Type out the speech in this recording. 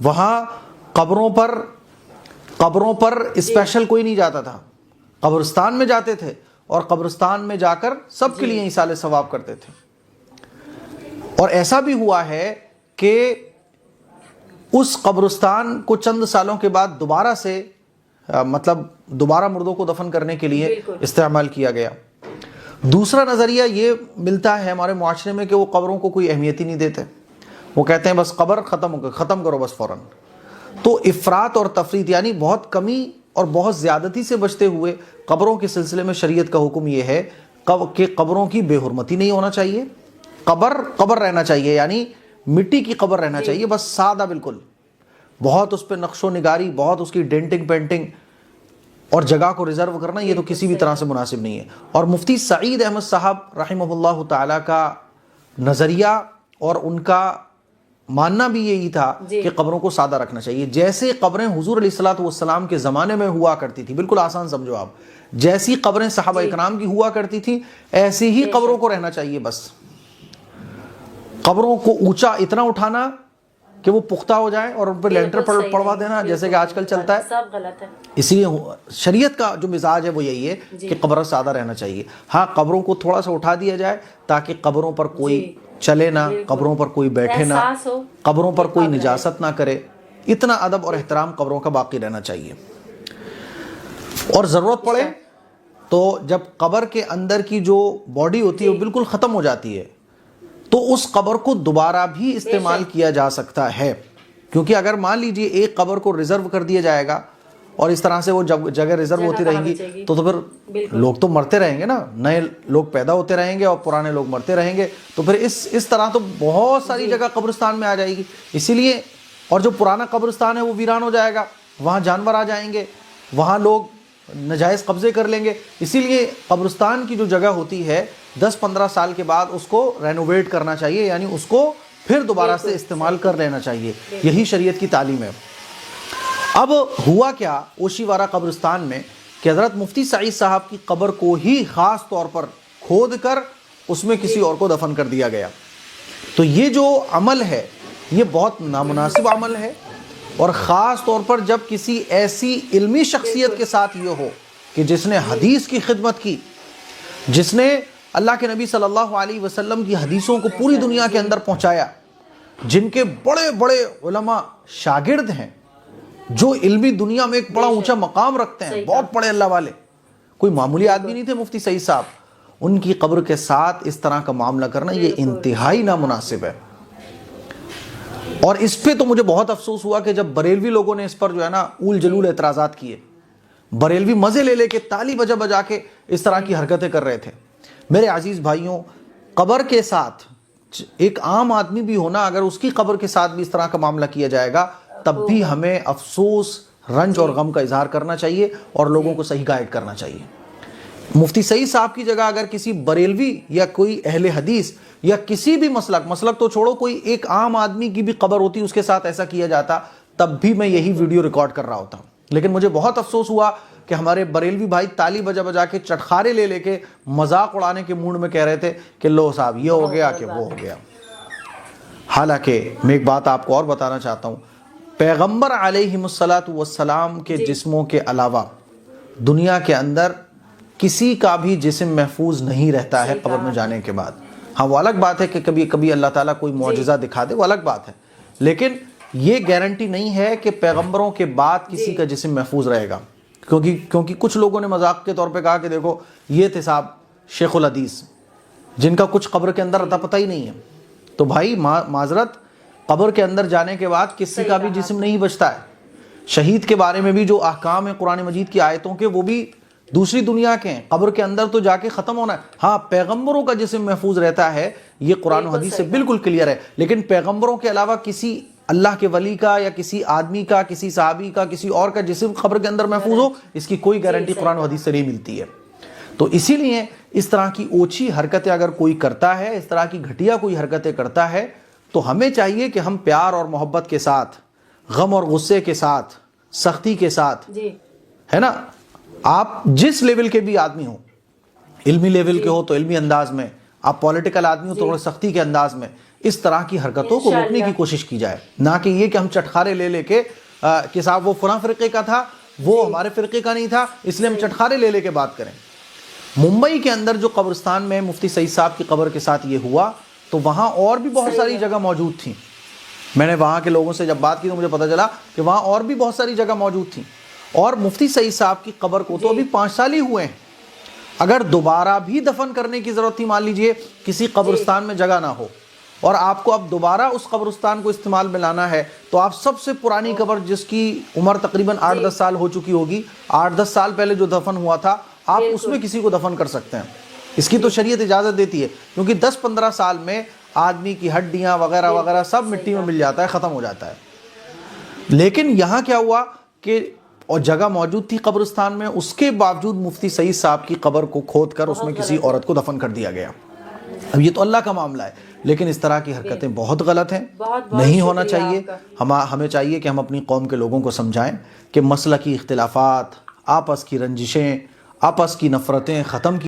وہاں قبروں پر اسپیشل کوئی نہیں جاتا تھا، قبرستان میں جاتے تھے اور قبرستان میں جا کر سب کے لیے ایصال ثواب کرتے تھے۔ اور ایسا بھی ہوا ہے کہ اس قبرستان کو چند سالوں کے بعد دوبارہ سے دوبارہ مردوں کو دفن کرنے کے لیے استعمال کیا گیا۔ دوسرا نظریہ یہ ملتا ہے ہمارے معاشرے میں کہ وہ قبروں کو کوئی اہمیت ہی نہیں دیتے، وہ کہتے ہیں بس قبر ختم کرو بس فوراً۔ تو افراط اور تفریط یعنی بہت کمی اور بہت زیادتی سے بچتے ہوئے قبروں کے سلسلے میں شریعت کا حکم یہ ہے کہ قبروں کی بے حرمتی نہیں ہونا چاہیے، قبر رہنا چاہیے، یعنی مٹی کی قبر رہنا چاہیے، بس سادہ بالکل، بہت اس پہ نقش و نگاری، بہت اس کی ڈینٹنگ پینٹنگ اور جگہ کو ریزرو کرنا، یہ تو کسی بھی طرح سے مناسب نہیں ہے۔ اور مفتی سعید احمد صاحب رحمہ اللہ تعالی کا نظریہ اور ان کا ماننا بھی یہی تھا کہ قبروں کو سادہ رکھنا چاہیے، جیسے قبریں حضور علیہ الصلوۃ والسلام کے زمانے میں ہوا کرتی تھی، بالکل آسان سمجھو آپ، جیسی قبریں صحابہ اکرام کی ہوا کرتی تھی ایسی ہی قبروں کو رہنا چاہیے۔ بس قبروں کو اونچا اتنا اٹھانا کہ وہ پختہ ہو جائیں اور ان پہ لینٹر پڑوا دینا جیسے کہ آج کل چلتا ہے، سب غلط ہے۔ اسی لیے شریعت کا جو مزاج ہے وہ یہی ہے کہ قبر سادہ رہنا چاہیے۔ ہاں قبروں کو تھوڑا سا اٹھا دیا جائے تاکہ قبروں پر کوئی چلے نہ، قبروں پر کوئی بیٹھے نہ، قبروں پر کوئی نجاست نہ کرے، اتنا ادب اور احترام قبروں کا باقی رہنا چاہیے۔ اور ضرورت پڑے تو جب قبر کے اندر کی جو باڈی ہوتی ہے وہ بالکل ختم ہو جاتی ہے تو اس قبر کو دوبارہ بھی استعمال کیا جا سکتا ہے، کیونکہ اگر مان لیجئے ایک قبر کو ریزرو کر دیا جائے گا اور اس طرح سے وہ جگہ ریزرو ہوتی رہیں گی تو پھر لوگ تو مرتے رہیں گے نا، نئے لوگ پیدا ہوتے رہیں گے اور پرانے لوگ مرتے رہیں گے، تو پھر اس طرح تو بہت ساری جگہ قبرستان میں آ جائے گی۔ اسی لیے اور جو پرانا قبرستان ہے وہ ویران ہو جائے گا، وہاں جانور آ جائیں گے، وہاں لوگ نجائز قبضے کر لیں گے۔ اسی لیے قبرستان کی جو جگہ ہوتی ہے 10-15 سال کے بعد اس کو رینوویٹ کرنا چاہیے، یعنی اس کو پھر دوبارہ سے استعمال کر لینا چاہیے، یہی شریعت کی تعلیم ہے۔ اب ہوا کیا اوشیوارا قبرستان میں کہ حضرت مفتی سعید صاحب کی قبر کو ہی خاص طور پر کھود کر اس میں کسی اور کو دفن کر دیا گیا۔ تو یہ جو عمل ہے یہ بہت نامناسب عمل ہے، اور خاص طور پر جب کسی ایسی علمی شخصیت کے ساتھ یہ ہو کہ جس نے حدیث کی خدمت کی، جس نے اللہ کے نبی صلی اللہ علیہ وسلم کی حدیثوں کو پوری دنیا کے اندر پہنچایا، جن کے بڑے بڑے علماء شاگرد ہیں، جو علمی دنیا میں ایک بڑا اونچا مقام رکھتے ہیں، بہت بڑے اللہ والے، کوئی معمولی آدمی نہیں تھے مفتی سعید صاحب، ان کی قبر کے ساتھ اس طرح کا معاملہ کرنا یہ انتہائی نامناسب ہے۔ اور اس پہ تو مجھے بہت افسوس ہوا کہ جب بریلوی لوگوں نے اس پر جو ہے نا اول جلول اعتراضات کیے، بریلوی مزے لے کے تالی بجا کے اس طرح کی حرکتیں کر رہے تھے۔ میرے عزیز بھائیوں، قبر کے ساتھ ایک عام آدمی بھی ہونا، اگر اس کی قبر کے ساتھ بھی اس طرح کا معاملہ کیا جائے گا تب بھی ہمیں افسوس، رنج اور غم کا اظہار کرنا چاہیے اور لوگوں کو صحیح گائیڈ کرنا چاہیے۔ مفتی سعید صاحب کی جگہ اگر کسی بریلوی یا کوئی اہل حدیث یا کسی بھی مسلک تو چھوڑو، کوئی ایک عام آدمی کی بھی قبر ہوتی اس کے ساتھ ایسا کیا جاتا تب بھی میں یہی ویڈیو ریکارڈ کر رہا ہوتا۔ لیکن مجھے بہت افسوس ہوا کہ ہمارے بریلوی بھائی تالی بجا کے چٹخارے لے کے مذاق اڑانے کے موڈ میں کہہ رہے تھے کہ لو صاحب یہ ہو گیا کہ وہ ہو گیا۔ حالانکہ میں ایک بات آپ کو اور بتانا چاہتا ہوں، پیغمبر علیہ الصلوۃ والسلام کے جسموں کے علاوہ دنیا کے اندر کسی کا بھی جسم محفوظ نہیں رہتا ہے قبر میں جانے کے بعد۔ ہاں وہ الگ بات ہے کہ کبھی اللہ تعالیٰ کوئی معجزہ دکھا دے، وہ الگ بات ہے، لیکن یہ گارنٹی نہیں ہے کہ پیغمبروں کے بعد کسی کا جسم محفوظ رہے گا، کیونکہ کچھ لوگوں نے مذاق کے طور پہ کہا کہ دیکھو یہ تھے صاحب شیخ الحدیث جن کا کچھ قبر کے اندر اتا پتہ ہی نہیں ہے۔ تو بھائی معذرت، قبر کے اندر جانے کے بعد کسی کا بھی جسم نہیں بچتا ہے۔ شہید کے بارے میں بھی جو احکام ہیں قرآن مجید کی آیتوں کے، وہ بھی دوسری دنیا کے ہیں، قبر کے اندر تو جا کے ختم ہونا ہے۔ ہاں پیغمبروں کا جسم محفوظ رہتا ہے، یہ قرآن و حدیث سے بالکل کلیئر ہے، لیکن پیغمبروں کے علاوہ کسی اللہ کے ولی کا یا کسی آدمی کا، کسی صحابی کا، کسی اور کا جسم قبر کے اندر محفوظ ہو، اس کی کوئی گارنٹی قرآن و حدیث سے نہیں ملتی ہے۔ تو اسی لیے اس طرح کی اوچھی حرکتیں اگر کوئی کرتا ہے، اس طرح کی گھٹیا کوئی حرکتیں کرتا ہے، تو ہمیں چاہیے کہ ہم پیار اور محبت کے ساتھ، غم اور غصے کے ساتھ، سختی کے ساتھ، ہے نا، آپ جس لیول کے بھی آدمی ہوں، علمی لیول کے ہو تو علمی انداز میں، آپ پولیٹیکل آدمی ہو تو تھوڑے سختی کے انداز میں اس طرح کی حرکتوں کو روکنے کی کوشش کی جائے، نہ کہ یہ کہ ہم چٹخارے لے لے کے کہ صاحب وہ فلاں فرقے کا تھا، وہ ہمارے فرقے کا نہیں تھا، اس لیے ہم چٹخارے لے لے کے بات کریں۔ ممبئی کے اندر جو قبرستان میں مفتی سعید صاحب کی قبر کے ساتھ یہ ہوا تو وہاں اور بھی بہت ساری جگہ موجود تھیں۔ میں نے وہاں کے لوگوں سے جب بات کی تو مجھے پتہ چلا کہ وہاں اور بھی بہت ساری جگہ موجود تھیں، اور مفتی سعید صاحب کی قبر کو تو ابھی 5 سال ہی ہوئے ہیں، اگر دوبارہ بھی دفن کرنے کی ضرورت تھی، مان لیجئے کسی قبرستان میں جگہ نہ ہو اور آپ کو اب دوبارہ اس قبرستان کو استعمال میں لانا ہے، تو آپ سب سے پرانی قبر جس کی عمر تقریباً 8-10 سال ہو چکی ہوگی، 8-10 سال پہلے جو دفن ہوا تھا، آپ اس میں کسی کو دفن کر سکتے ہیں۔ اس کی تو شریعت اجازت دیتی ہے، کیونکہ 10-15 سال میں آدمی کی ہڈیاں وغیرہ وغیرہ سب مٹی میں مل جاتا ہے، ختم ہو جاتا ہے۔ لیکن یہاں کیا ہوا کہ اور جگہ موجود تھی قبرستان میں، اس کے باوجود مفتی سعید صاحب کی قبر کو کھود کر اس میں کسی عورت کو دفن کر دیا گیا۔ اب یہ تو اللہ کا معاملہ ہے، لیکن اس طرح کی حرکتیں بہت غلط ہیں، نہیں ہونا چاہیے۔ ہمیں چاہیے کہ ہم اپنی قوم کے لوگوں کو سمجھائیں کہ مسلکی اختلافات، آپس کی رنجشیں، آپس کی نفرتیں ختم کی